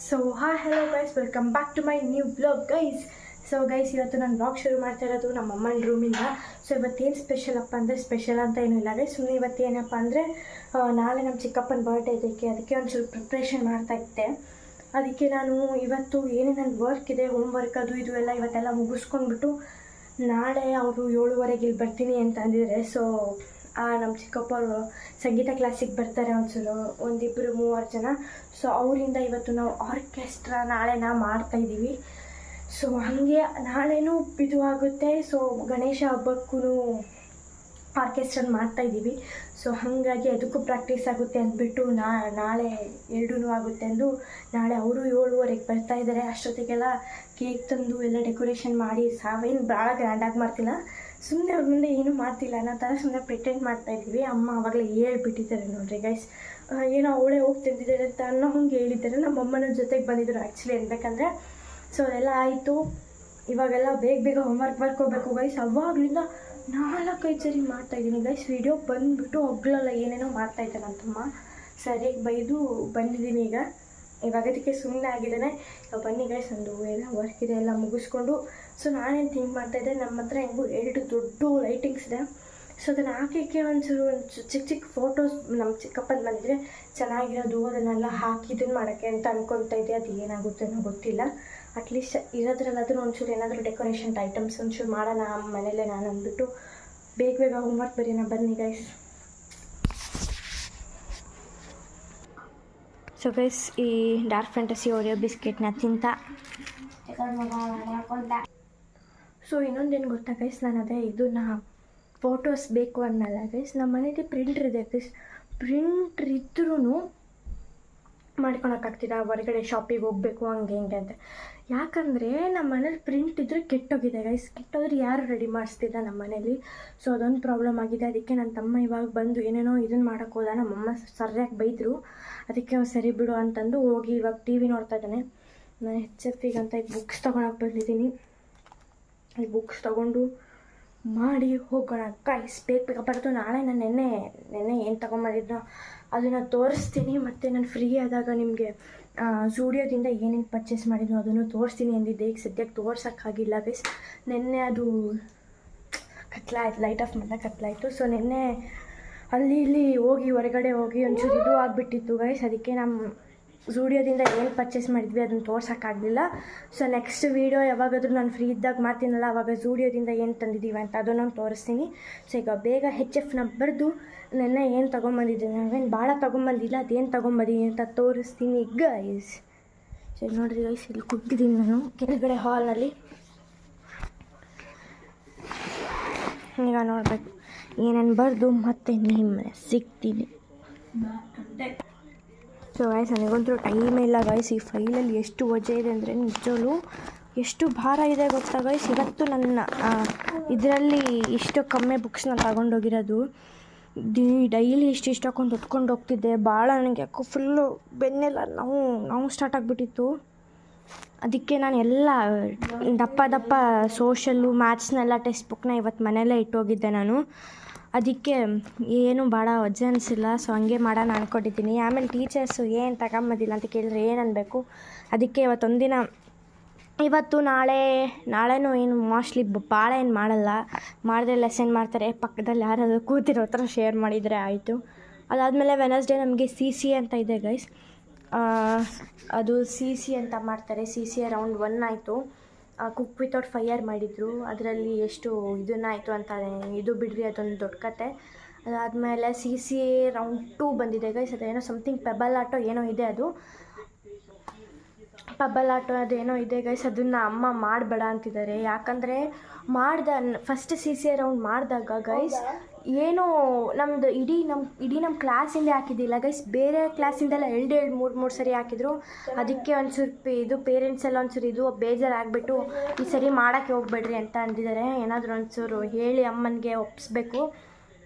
So hello guys, welcome back to my new vlog guys. So guys, ಇವತ್ತು ನಾನು vlog ಶುರು ಮಾಡ್ತಾ ಇರೋದು ನಮ್ಮ ಅಮ್ಮನ ರೂಮಿಂದ. ಸೊ ಇವತ್ತೇನು ಸ್ಪೆಷಲ್ ಅಪ್ಪ ಅಂದರೆ ಸ್ಪೆಷಲ್ ಅಂತ ಏನೂ ಇಲ್ಲ ಗೈಸ್. ಸುಮ್ಮನೆ ಇವತ್ತೇನಪ್ಪ ಅಂದರೆ ನಾಳೆ ನಮ್ಮ ಚಿಕ್ಕಪ್ಪನ ಬರ್ಡೇ ಇದಕ್ಕೆ, ಅದಕ್ಕೆ ಒಂಚೂರು ಪ್ರಿಪ್ರೇಷನ್ ಮಾಡ್ತಾಯಿದ್ದೆ. ಅದಕ್ಕೆ ನಾನು ಇವತ್ತು ಏನೇ ನನ್ನ ವರ್ಕ್ ಇದೆ, ಹೋಮ್ ವರ್ಕ್ ಅದು ಇದು ಎಲ್ಲ ಇವತ್ತೆಲ್ಲ ಮುಗಿಸ್ಕೊಂಡ್ಬಿಟ್ಟು ನಾಳೆ ಅವರು 7:15 ಇಲ್ಲಿ ಬರ್ತೀನಿ ಅಂತ ಅಂದಿದ್ದಾರೆ. ಸೊ ನಮ್ಮ ಚಿಕ್ಕಪ್ಪವರು ಸಂಗೀತ ಕ್ಲಾಸಿಗೆ ಬರ್ತಾರೆ ಒಂದಿಬ್ಬರು 3 ಜನ. ಸೊ ಅವರಿಂದ ಇವತ್ತು ನಾವು ಆರ್ಕೆಸ್ಟ್ರಾ ನಾಳೆನ ಮಾಡ್ತಾಯಿದ್ದೀವಿ. ಸೊ ಹಾಗೆ ನಾಳೆನೂ ಇದು ಆಗುತ್ತೆ. ಸೊ ಗಣೇಶ ಹಬ್ಬಕ್ಕೂ ಆರ್ಕೆಸ್ಟ್ರಾ ಮಾಡ್ತಾಯಿದ್ದೀವಿ. ಸೊ ಹಾಗಾಗಿ ಅದಕ್ಕೂ ಪ್ರಾಕ್ಟೀಸ್ ಆಗುತ್ತೆ ಅಂದ್ಬಿಟ್ಟು ನಾಳೆ ಎರಡೂ ಆಗುತ್ತೆ ಅಂದು ನಾಳೆ ಅವರು 7:15 ಬರ್ತಾಯಿದ್ದಾರೆ. ಅಷ್ಟೊತ್ತಿಗೆಲ್ಲ ಕೇಕ್ ತಂದು ಎಲ್ಲ ಡೆಕೋರೇಷನ್ ಮಾಡಿ ಸಾವೇನು ಭಾಳ ಗ್ರ್ಯಾಂಡಾಗಿ ಮಾಡ್ತಿಲ್ಲ, ಸುಮ್ಮನೆ ಅವ್ರ ಮುಂದೆ ಏನೂ ಮಾಡ್ತಿಲ್ಲ ಅನ್ನೋ ಥರ ಸುಮ್ಮನೆ ಪ್ರಿಟೆಂಡ್ ಮಾಡ್ತಾಯಿದ್ದೀವಿ. ಅಮ್ಮ ಆವಾಗಲೇ ಹೇಳ್ಬಿಟ್ಟಿದ್ದಾರೆ ನೋಡ್ರಿ ಗೈಸ್, ಏನೋ ಅವಳೇ ಹೋಗಿ ತಂದಿದ್ದಾರೆ ಅಂತ ಅನ್ನೋ ಹಂಗೆ ಹೇಳಿದ್ದಾರೆ. ನಮ್ಮ ಅಮ್ಮನ ಜೊತೆಗೆ ಬಂದಿದ್ದರು ಆ್ಯಕ್ಚುಲಿ ಅನ್ಬೇಕಂದ್ರೆ. ಸೊ ಅದೆಲ್ಲ ಆಯಿತು. ಇವಾಗೆಲ್ಲ ಬೇಗ ಹೋಮ್ವರ್ಕ್ ಬರ್ಕೋಬೇಕು ಗೈಸ್. ಅವಾಗಲಿಂದ 4-5 ಸರಿ ಮಾಡ್ತಾಯಿದ್ದೀನಿ ಗೈಸ್ ವಿಡಿಯೋ. ಬಂದುಬಿಟ್ಟು ಒಬ್ಬಳೆಲ್ಲ ಏನೇನೋ ಮಾಡ್ತಾಯಿದ್ದೆ ನನ್ನ ತಮ್ಮ, ಸರಿಯಾಗಿ ಬೈದು ಬಂದಿದ್ದೀನಿ. ಇವಾಗ ಅದಕ್ಕೆ ಸುಮ್ಮನೆ ಆಗಿದ್ದಾನೆ. ಬನ್ನಿ ಗೈಸ್, ಒಂದು ಎಲ್ಲ ವರ್ಕ್ ಇದೆ ಎಲ್ಲ ಮುಗಿಸ್ಕೊಂಡು. ಸೊ ನಾನೇನು ಥಿಂಕ್ ಮಾಡ್ತಾಯಿದ್ದೆ, ನಮ್ಮ ಹತ್ರ ಹೆಂಗೂ 2 ದೊಡ್ಡ ಲೈಟಿಂಗ್ಸ್ ಇದೆ. ಸೊ ಅದನ್ನು ಹಾಕೋಕ್ಕೆ ಒಂದು ಚಿಕ್ಕ ಫೋಟೋಸ್ ನಮ್ಮ ಚಿಕ್ಕಪ್ಪನ ಬಂದಿದ್ರೆ ಚೆನ್ನಾಗಿರೋದು, ಅದನ್ನೆಲ್ಲ ಹಾಕಿ ಇದನ್ನು ಮಾಡೋಕ್ಕೆ ಅಂತ ಅಂದ್ಕೊಳ್ತಾ ಇದ್ದೆ. ಅದು ಏನಾಗುತ್ತೆ ಅನ್ನೋ ಗೊತ್ತಿಲ್ಲ. ಅಟ್ಲೀಸ್ಟ್ ಇರೋದ್ರಲ್ಲಾದರೂ ಒಂಚೂರು ಏನಾದರೂ ಡೆಕೋರೇಷನ್ ಐಟಮ್ಸ್ ಒಂಚೂರು ಮಾಡೋಣ ಮನೇಲೆ ನಾನು ಅಂದ್ಬಿಟ್ಟು ಬೇಗ ಹೋಮ್ವರ್ಕ್ ಬರೀನ. ಬನ್ನಿ ಗೈಸ್. ಸೊ ಗೈಸ್, ಈ ಡಾರ್ಕ್ ಫ್ಯಾಂಟಸಿ ಓರಿಯೋ ಬಿಸ್ಕೆಟ್ನ ತಿಂತ. ಸೊ ಇನ್ನೊಂದೇನು ಗೊತ್ತಾ ಗೈಸ್, ನಾನು ಅದೇ ಇದನ್ನ ಫೋಟೋಸ್ ಬೇಕು ಅನ್ನಲ್ಲ ಗೈಸ್. ನಮ್ಮ ಮನೇಲಿ ಪ್ರಿಂಟ್ರ್ ಇದೆ ಗೈಸ್. ಪ್ರಿಂಟ್ರ್ ಇದ್ರೂ ಮಾಡ್ಕೊಳಕ್ಕಾಗ್ತಿಲ್ಲ, ಹೊರಗಡೆ ಶಾಪಿಗೆ ಹೋಗಬೇಕು ಹಂಗೆ ಹಿಂಗೆ ಅಂತ. ಯಾಕಂದರೆ ನಮ್ಮ ಮನೇಲಿ ಪ್ರಿಂಟ್ ಇದ್ದರೆ ಕೆಟ್ಟೋಗಿದೆ ಗೈಸ್. ಕೆಟ್ಟೋದ್ರೆ ಯಾರು ರೆಡಿ ಮಾಡಿಸ್ತಿಲ್ಲ ನಮ್ಮ ಮನೇಲಿ. ಸೊ ಅದೊಂದು ಪ್ರಾಬ್ಲಮ್ ಆಗಿದೆ. ಅದಕ್ಕೆ ನನ್ನ ತಮ್ಮ ಇವಾಗ ಬಂದು ಏನೇನೋ ಇದನ್ನು ಮಾಡೋಕ್ಕೆ ಹೋದ. ನಮ್ಮಮ್ಮ ಸರಿಯಾಗಿ ಬೈದರು. ಅದಕ್ಕೆ ಸರಿ ಬಿಡು ಅಂತಂದು ಹೋಗಿ ಇವಾಗ ಟಿ ವಿ ನೋಡ್ತಾ ಇದ್ದಾನೆ. ನಾನು HFಗೆ ಅಂತ ಈಗ ಬುಕ್ಸ್ ತೊಗೊಳಕ್ಕೆ ಬಂದಿದ್ದೀನಿ. ಈ ಬುಕ್ಸ್ ತೊಗೊಂಡು ಮಾಡಿ ಹೋಗೋಣ ಗೈಸ್. ಬೇಗ ಬರೋದು. ನಾಳೆ ನಾನು ನೆನ್ನೆ ಏನು ತೊಗೊಂಬಂದಿದ್ನೋ ಅದನ್ನು ತೋರಿಸ್ತೀನಿ. ಮತ್ತು ನಾನು ಫ್ರೀ ಆದಾಗ ನಿಮಗೆ ಝೂಡಿಯೋದಿಂದ ಏನೇನು ಪರ್ಚೇಸ್ ಮಾಡಿದ್ನೋ ಅದನ್ನು ತೋರಿಸ್ತೀನಿ ಅಂದಿದ್ದೆ. ಈಗ ಸದ್ಯಕ್ಕೆ ತೋರ್ಸೋಕ್ಕಾಗಿಲ್ಲ ಗೈಸ್. ನೆನ್ನೆ ಅದು ಕತ್ಲಾಯ್ತು, ಲೈಟ್ ಆಫ್ ಮಾಡಿದಾಗ ಕತ್ಲಾಯಿತು. ಸೊ ನೆನ್ನೆ ಅಲ್ಲಿ ಇಲ್ಲಿ ಹೋಗಿ ಹೊರಗಡೆ ಹೋಗಿ ಒಂಚೂರು ಇದು ಆಗಿಬಿಟ್ಟಿತ್ತು ಗೈಸ್. ಅದಕ್ಕೆ ನಮ್ಮ ಝೂಡಿಯೋದಿಂದ ಏನು ಪರ್ಚೇಸ್ ಮಾಡಿದ್ವಿ ಅದನ್ನು ತೋರ್ಸೋಕ್ಕಾಗಲಿಲ್ಲ. ಸೊ ನೆಕ್ಸ್ಟ್ ವೀಡಿಯೋ ಯಾವಾಗಾದರೂ ನಾನು ಫ್ರೀ ಇದ್ದಾಗ ಮಾಡ್ತೀನಲ್ಲ, ಆವಾಗ ಝೂಡಿಯೋದಿಂದ ಏನು ತಂದಿದ್ದೀವಿ ಅಂತ ಅದನ್ನು ತೋರಿಸ್ತೀನಿ. ಸೊ ಈಗ ಬೇಗ HFನ ಬರೆದು ನೆನ್ನೆ ಏನು ತೊಗೊಂಬಂದಿದ್ದೆ, ನಾವೇನು ಭಾಳ ತೊಗೊಂಬಂದಿಲ್ಲ, ಅದೇನು ತೊಗೊಂಬಂದಿದ್ದೀನಿ ಅಂತ ತೋರಿಸ್ತೀನಿ ಗೈಸ್. ಸರಿ ನೋಡಿರಿ ಗೈಸ್, ಇಲ್ಲಿ ಕುಗ್ಗಿದ್ದೀನಿ ನಾನು ಕೆಳಗಡೆ ಹಾಲ್ನಲ್ಲಿ. ಈಗ ನೋಡಬೇಕು ಏನೇನು ಬರೆದು ಮತ್ತೆ ನಿಮ್ಮನೆ ಸಿಗ್ತೀನಿ. ಸೊ ಗೈಸ್, ನನಗಂತೂ ಟೈಮ್ ಇಲ್ಲ ಗೈಸ್. ಈ ಫೈಲಲ್ಲಿ ಎಷ್ಟು ವಜೆ ಇದೆ ಅಂದರೆ ನಿಜವೂ ಎಷ್ಟು ಭಾರ ಇದೆ ಗೊತ್ತಾ ಗೈಸ್. ಇವತ್ತು ನನ್ನ ಇದರಲ್ಲಿ ಇಷ್ಟು ಕಮ್ಮಿ ಬುಕ್ಸ್ನ ತಗೊಂಡೋಗಿರೋದು. ಡೈಲಿ ಇಷ್ಟು ಹೊತ್ಕೊಂಡು ಹೋಗ್ತಿದ್ದೆ. ಭಾಳ ನನಗೆ ಯಾಕೋ ಫುಲ್ಲು ಬೆನ್ನೆಲ್ಲ ನಾವು ಸ್ಟಾರ್ಟ್ ಆಗಿಬಿಟ್ಟಿತ್ತು. ಅದಕ್ಕೆ ನಾನು ಎಲ್ಲ ದಪ್ಪ ಸೋಷಲ್ಲು ಮ್ಯಾಥ್ಸ್ನೆಲ್ಲ ಟೆಕ್ಸ್ಟ್ ಬುಕ್ನ ಇವತ್ತು ಮನೆಯಲ್ಲೇ ಇಟ್ಟೋಗಿದ್ದೆ ನಾನು. ಅದಕ್ಕೆ ಏನು ಭಾಳ ವಜೆ ಅನಿಸಿಲ್ಲ. ಸೊ ಹಂಗೆ ಮಾಡೋಣ ಅಂದ್ಕೊಂಡಿದ್ದೀನಿ. ಆಮೇಲೆ ಟೀಚರ್ಸು ಏನು ತಗೊಂಬಂದಿಲ್ಲ ಅಂತ ಕೇಳಿದ್ರೆ ಏನು ಅನ್ಬೇಕು. ಅದಕ್ಕೆ ಇವತ್ತು ನಾಳೆನೂ ಏನು ಮೋಸ್ಟ್ಲಿ ಭಾಳ ಏನು ಮಾಡಿದ್ರೆ ಲೆಸನ್ ಮಾಡ್ತಾರೆ. ಪಕ್ಕದಲ್ಲಿ ಯಾರಾದರೂ ಕೂತಿರೋ ಥರ ಶೇರ್ ಮಾಡಿದರೆ ಆಯಿತು. ಅದಾದಮೇಲೆ ವೆನಸ್ಡೇ ನಮಗೆ CC ಅಂತ ಇದೆ ಗೈಸ್. ಅದು CC ಅಂತ ಮಾಡ್ತಾರೆ. CC ರೌಂಡ್ 1 ಆಯಿತು. ಕುಕ್ ವಿತೌಟ್ ಫೈರ್ ಮಾಡಿದರು. ಅದರಲ್ಲಿ ಎಷ್ಟು ಇದನ್ನಾಯಿತು ಅಂತ ಇದು ಬಿಡ್ರಿ, ಅದೊಂದು ದೊಡ್ಡ ಕತೆ. ಅದಾದಮೇಲೆ CC ರೌಂಡ್ 2 ಬಂದಿದೆ ಗೈಸ್. ಅದೇನೋ ಸಮಥಿಂಗ್ ಪೆಬಲ್ ಆಟೋ ಏನೋ ಇದೆ, ಅದು ಪಬ್ಬಲ್ ಆಟೋ ಅದೇನೋ ಇದೆ ಗೈಸ್. ಅದನ್ನು ಅಮ್ಮ ಮಾಡಬೇಡ ಅಂತಿದ್ದಾರೆ. ಯಾಕಂದರೆ ಫಸ್ಟ್ CC ರೌಂಡ್ ಮಾಡಿದಾಗ ಗೈಸ್ ಏನೋ ನಮ್ಮದು ಇಡೀ ನಮ್ಮ ಕ್ಲಾಸಿಂದ ಹಾಕಿದ್ದಿಲ್ಲ ಗೈಸ್. ಬೇರೆ ಕ್ಲಾಸಿಂದೆಲ್ಲ 2-3 ಸರಿ ಹಾಕಿದ್ರು. ಅದಕ್ಕೆ ಒಂಚೂರು ಇದು ಪೇರೆಂಟ್ಸ್ ಎಲ್ಲ ಒಂಚೂರು ಇದು ಬೇಜಾರಾಗಿಬಿಟ್ಟು ಈ ಸರಿ ಮಾಡೋಕ್ಕೆ ಹೋಗ್ಬೇಡ್ರಿ ಅಂತ ಅಂದಿದ್ದಾರೆ. ಏನಾದರೂ ಒಂಚೂರು ಹೇಳಿ ಅಮ್ಮನಿಗೆ ಒಪ್ಪಿಸ್ಬೇಕು.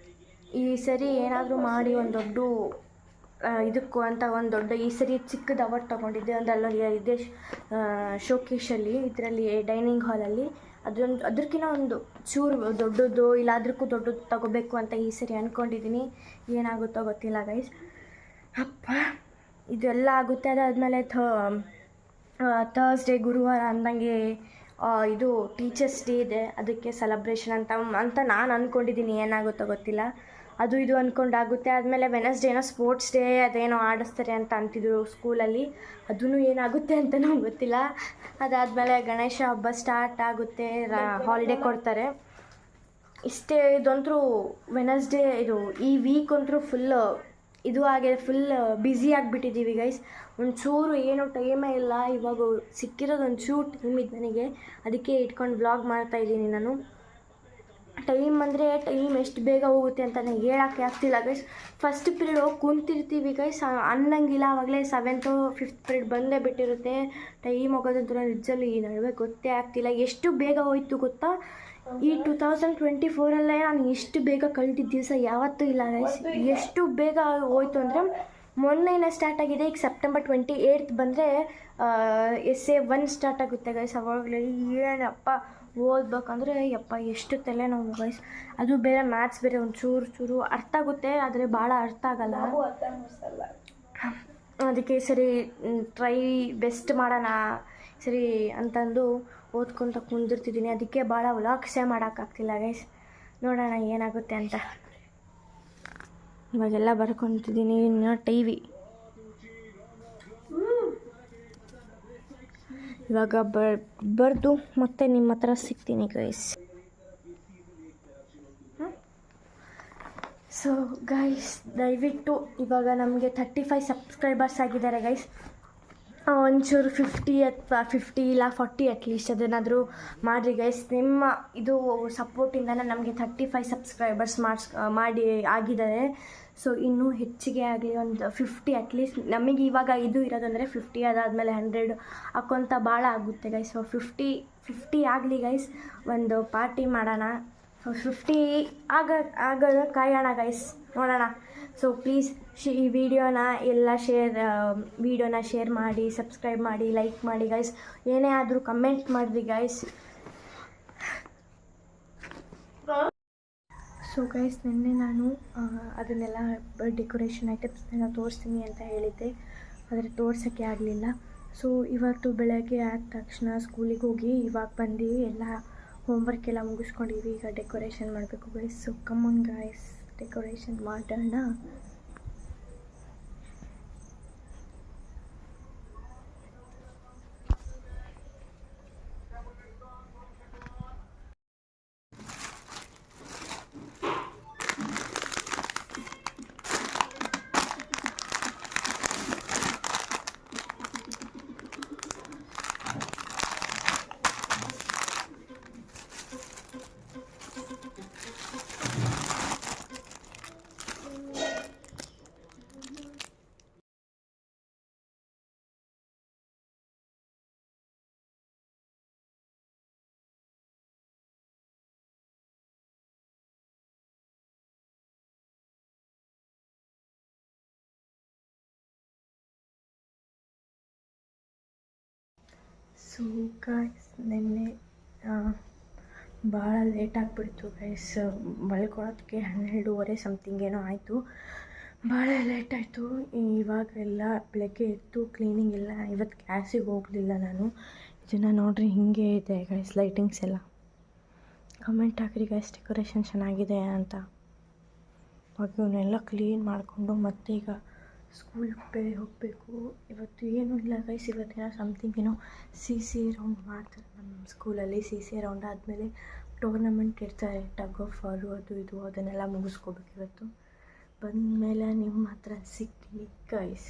ಈ ಸರಿ ಏನಾದರೂ ಮಾಡಿ ಒಂದು ದೊಡ್ಡ ಇದಕ್ಕೂ ಅಂತ ಒಂದು ದೊಡ್ಡ ಈ ಸರಿ ಚಿಕ್ಕದು ಅವಾರ್ಡ್ ತೊಗೊಂಡಿದ್ದೆ. ಒಂದಲ್ಲೊಂದು ಇದೆ ಶೋಕೇಶಲ್ಲಿ, ಇದರಲ್ಲಿ ಡೈನಿಂಗ್ ಹಾಲಲ್ಲಿ. ಅದಕ್ಕಿಂತ ಒಂದು ಚೂರು ದೊಡ್ಡದು ಇಲ್ಲ ಅದಕ್ಕೂ ದೊಡ್ಡದು ತಗೋಬೇಕು ಅಂತ ಈ ಸರಿ ಅಂದ್ಕೊಂಡಿದ್ದೀನಿ. ಏನಾಗುತ್ತೋ ಗೊತ್ತಿಲ್ಲ ಗೈಸ್. ಅಪ್ಪ ಇದೆಲ್ಲ ಆಗುತ್ತೆ. ಅದಾದಮೇಲೆ ಥರ್ಸ್ಡೇ ಗುರುವಾರ ಅಂದಂಗೆ ಇದು ಟೀಚರ್ಸ್ ಡೇ ಇದೆ, ಅದಕ್ಕೆ ಸೆಲೆಬ್ರೇಷನ್ ಅಂತ ನಾನು ಅಂದ್ಕೊಂಡಿದ್ದೀನಿ. ಏನಾಗುತ್ತೋ ಗೊತ್ತಿಲ್ಲ, ಅದು ಇದು ಅಂದ್ಕೊಂಡಾಗುತ್ತೆ. ಆದಮೇಲೆ ವೆನಸ್ಡೇನೋ ಸ್ಪೋರ್ಟ್ಸ್ ಡೇ ಅದೇನೋ ಆಡಿಸ್ತಾರೆ ಅಂತ ಅಂತಿದ್ರು ಸ್ಕೂಲಲ್ಲಿ, ಅದೂ ಏನಾಗುತ್ತೆ ಅಂತಲೂ ಗೊತ್ತಿಲ್ಲ. ಅದಾದಮೇಲೆ ಗಣೇಶ ಹಬ್ಬ ಸ್ಟಾರ್ಟ್ ಆಗುತ್ತೆ, ಹಾಲಿಡೇ ಕೊಡ್ತಾರೆ. ಇಷ್ಟೇ. ಇದಂತರೂ ವೆನಸ್ಡೇ ಇದು ಈ ವೀಕ್ ಅಂತೂ ಫುಲ್ಲು ಇದು ಆಗಿದೆ, ಫುಲ್ ಬ್ಯುಸಿ ಆಗಿಬಿಟ್ಟಿದ್ದೀವಿ ಗೈಸ್. ಒಂಚೂರು ಏನೂ ಟೈಮೇ ಇಲ್ಲ. ಇವಾಗ ಸಿಕ್ಕಿರೋದು ಒಂಚೂರು ಟೈಮ್ ಇದೆ ನನಗೆ, ಅದಕ್ಕೆ ಇಟ್ಕೊಂಡು ವ್ಲಾಗ್ ಮಾಡ್ತಾಯಿದ್ದೀನಿ ನಾನು. ಟೈಮ್ ಅಂದರೆ ಟೈಮ್ ಎಷ್ಟು ಬೇಗ ಹೋಗುತ್ತೆ ಅಂತ ನನಗೆ ಹೇಳೋಕ್ಕೆ ಆಗ್ತಿಲ್ಲ ಗೈಸ್. ಫಸ್ಟ್ ಪೀರಿಯಡ್ ಹೋಗಿ ಕುಂತಿರ್ತೀವಿ ಗೈಸ್, ಅನ್ನಂಗಿಲ್ಲ. ಆವಾಗಲೇ 7th 5th ಪೀರಿಯಡ್ ಬಂದೇ ಬಿಟ್ಟಿರುತ್ತೆ. ಟೈಮ್ ಹೋಗೋದಂತೂ ನಿಜಲ್ಲಿ ಈ ನಡುವೆ ಗೊತ್ತೇ ಆಗ್ತಿಲ್ಲ. ಎಷ್ಟು ಬೇಗ ಹೋಯ್ತು ಗೊತ್ತಾ, ಈ 2024 ನಾನು ಎಷ್ಟು ಬೇಗ ಕಳೆದಿದ್ದ ದಿವಸ ಯಾವತ್ತೂ ಇಲ್ಲ ಗೈಸ್. ಎಷ್ಟು ಬೇಗ ಹೋಯ್ತು ಅಂದರೆ ಮೊನ್ನೆನೇ ಸ್ಟಾರ್ಟ್ ಆಗಿದೆ. ಈಗ September 28 ಬಂದರೆ essay 1 ಸ್ಟಾರ್ಟ್ ಆಗುತ್ತೆ ಗೈಸ್. ಅವಾಗಲೇ ಏನಪ್ಪ ಓದ್ಬೇಕಂದ್ರೆ ಎಷ್ಟು ತಲೆನೋವು ಗೈಸ್. ಅದು ಬೇರೆ ಮ್ಯಾಥ್ಸ್ ಬೇರೆ ಚೂರು ಅರ್ಥ ಆಗುತ್ತೆ, ಆದರೆ ಭಾಳ ಅರ್ಥ ಆಗಲ್ಲ. ಅದಕ್ಕೆ ಸರಿ ಟ್ರೈ ಬೆಸ್ಟ್ ಮಾಡೋಣ ಸರಿ ಅಂತಂದು ಓದ್ಕೊತ ಕುಂದಿರ್ತಿದ್ದೀನಿ. ಅದಕ್ಕೆ ಭಾಳ ವ್ಲಾಗ್ಸೇ ಮಾಡೋಕ್ಕಾಗ್ತಿಲ್ಲ ಗೈಸ್. ನೋಡೋಣ ಏನಾಗುತ್ತೆ ಅಂತ. ಇವಾಗೆಲ್ಲ ಬರ್ಕೊತಿದ್ದೀನಿ. ಇನ್ನು ಇವಾಗ ಬರೆದು ಮತ್ತೆ ನಿಮ್ಮ ಹತ್ರ ಸಿಗ್ತೀನಿ ಗೈಸ್. ಸೊ ಗೈಸ್, ದಯವಿಟ್ಟು ಇವಾಗ ನಮಗೆ 35 ಸಬ್ಸ್ಕ್ರೈಬರ್ಸ್ ಆಗಿದ್ದಾರೆ ಗೈಸ್. ಒಂಚೂರು 50 ಇಲ್ಲ 40 ಅಟ್ಲೀಸ್ಟ್ ಅದನ್ನಾದರೂ ಮಾಡಿರಿ ಗೈಸ್. ನಿಮ್ಮ ಇದು ಸಪೋರ್ಟಿಂದನೇ ನಮಗೆ 35 ಸಬ್ಸ್ಕ್ರೈಬರ್ಸ್ ಮಾಡಿ ಆಗಿದ್ದಾರೆ. ಸೊ ಇನ್ನೂ ಹೆಚ್ಚಿಗೆ ಆಗಲಿ, ಒಂದು 50 ಅಟ್ಲೀಸ್ಟ್. ನಮಗೆ ಇವಾಗ ಇದು ಇರೋದಂದರೆ 50, ಅದಾದಮೇಲೆ 100 ಹಾಕ್ಕೊಂತ ಭಾಳ ಆಗುತ್ತೆ ಗೈಸ್. ಸೊ 50 ಆಗಲಿ ಗೈಸ್, ಒಂದು ಪಾರ್ಟಿ ಮಾಡೋಣ. 50 ಆಗೋದು ಕಾಯೋಣ ಗೈಸ್, ನೋಡೋಣ. ಸೊ ಪ್ಲೀಸ್ ಈ ವಿಡಿಯೋನ ಎಲ್ಲ ವಿಡಿಯೋನ ಶೇರ್ ಮಾಡಿ, ಸಬ್ಸ್ಕ್ರೈಬ್ ಮಾಡಿ, ಲೈಕ್ ಮಾಡಿ ಗೈಸ್. ಏನೇ ಆದರೂ ಕಮೆಂಟ್ ಮಾಡಿರಿ ಗೈಸ್. ಸೊ ಗೈಸ್, ನಿನ್ನೆ ನಾನು ಅದನ್ನೆಲ್ಲ ಡೆಕೋರೇಷನ್ ಐಟಮ್ಸ್ನೆಲ್ಲ ತೋರಿಸ್ತೀನಿ ಅಂತ ಹೇಳಿದ್ದೆ, ಆದರೆ ತೋರ್ಸೋಕ್ಕೆ ಆಗಲಿಲ್ಲ. ಸೊ ಇವತ್ತು ಬೆಳಗ್ಗೆ ಆದ ತಕ್ಷಣ ಸ್ಕೂಲಿಗೆ ಹೋಗಿ ಇವಾಗ ಬಂದು ಎಲ್ಲ ಹೋಮ್ವರ್ಕ್ ಎಲ್ಲ ಮುಗಿಸ್ಕೊಂಡಿವಿ. ಈಗ ಡೆಕೋರೇಷನ್ ಮಾಡಬೇಕು ಗೈಸ್. ಸೊ ಕಮಾನ್ ಗೈಸ್, ಡೆಕೋರೇಷನ್ ಮಾಡೋಣ. ಸೊ ಗೈಸ್, ನಿನ್ನೆ ಭಾಳ ಲೇಟ್ ಆಗಿಬಿಡ್ತು ಗೈಸ್. ಮಲ್ಕೊಳ್ಳೋದಕ್ಕೆ 12:30 ಸಮಥಿಂಗ್ ಏನೋ ಆಯಿತು. ಭಾಳ ಲೇಟ್ ಆಯಿತು. ಇವಾಗೆಲ್ಲ ಬೆಳಗ್ಗೆ ಎದ್ದು ಕ್ಲೀನಿಂಗ್ ಎಲ್ಲ. ಇವತ್ತು ಕ್ಲಾಸಿಗೆ ಹೋಗಲಿಲ್ಲ ನಾನು. ಇದನ್ನು ನೋಡಿರಿ, ಹಿಂಗೆ ಇದೆ ಗೈಸ್ ಲೈಟಿಂಗ್ಸ್ ಎಲ್ಲ. ಕಮೆಂಟ್ ಹಾಕಿರಿ ಗೈಸ್, ಡೆಕೋರೇಷನ್ ಚೆನ್ನಾಗಿದೆ ಅಂತ. ಇವಾಗ ಇವನ್ನೆಲ್ಲ ಕ್ಲೀನ್ ಮಾಡಿಕೊಂಡು ಮತ್ತೆ ಈಗ ಸ್ಕೂಲ್ಗೆ ಹೋಗಬೇಕು. ಇವತ್ತು ಏನೂ ಇಲ್ಲ ಗೈಸ್. ಇವತ್ತೇನೋ ಸಮಥಿಂಗ್ ಏನೋ CC ರೌಂಡ್ ಮಾಡ್ತಾರೆ ನಮ್ಮ ಸ್ಕೂಲಲ್ಲಿ. CC ರೌಂಡ್ ಆದಮೇಲೆ ಟೂರ್ನಮೆಂಟ್ ಇರ್ತಾರೆ, ಟಗ್ ಆಫ್ ವಾರು ಅದು ಇದು, ಅದನ್ನೆಲ್ಲ ಮುಗಿಸ್ಕೋಬೇಕು ಇವತ್ತು. ಬಂದಮೇಲೆ ನಿಮ್ಮ ಹತ್ರ ಸಿಗ್ತೀನಿ ಗೈಸ್.